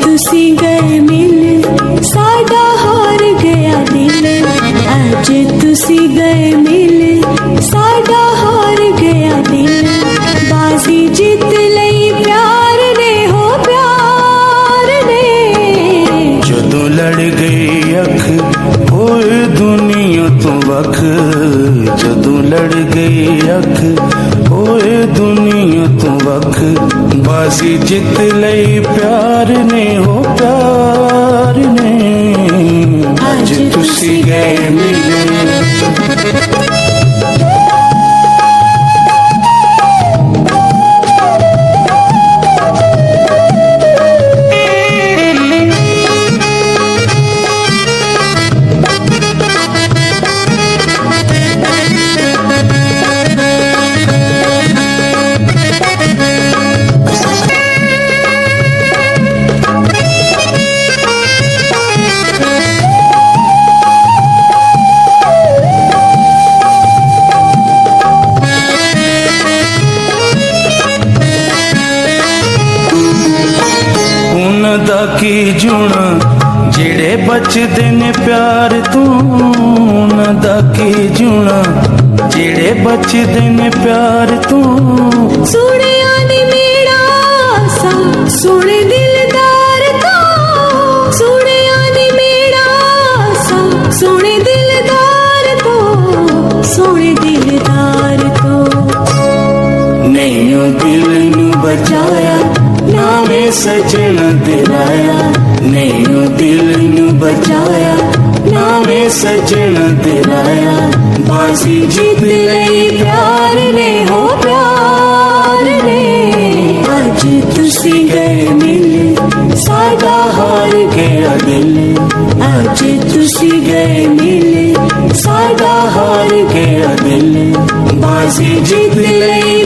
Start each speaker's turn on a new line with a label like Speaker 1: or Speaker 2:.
Speaker 1: तुसी गए मिल साडा हार गया दिल। अज तुसी गए मिल साडा हार गया दिल। बाजी जीत लई प्यार ने हो प्यार ने।
Speaker 2: जदों लड़ गई अख होए दुनिया तो वख। जदों लड़ गई अख होए दुनिया तो वख। बाजी जित लई प्यार ने हो प्यार ने। अज तुसी गए मिले। दा की जुना जेड़े बचदे ने प्यार तू। दा की जुना जेड़े बचदे ने प्यार तू।
Speaker 1: सोने आने मेरा सा सोने दिलदार तो। सोने आने मेरा सा सोने दिलदार तो। सोने दिलदार तो।
Speaker 2: नहीं दिल नू बचाया नामे सजन दिलाया। नहीं दिल नू बचाया नामे सजन दिलाया। बाजी जीत लई प्यार ने हो प्यार ने। अज तुसी गए मिल साडा हार गया दिल। अज तुसी गए मिल साडा हार गया दिल। बाजी जीत लई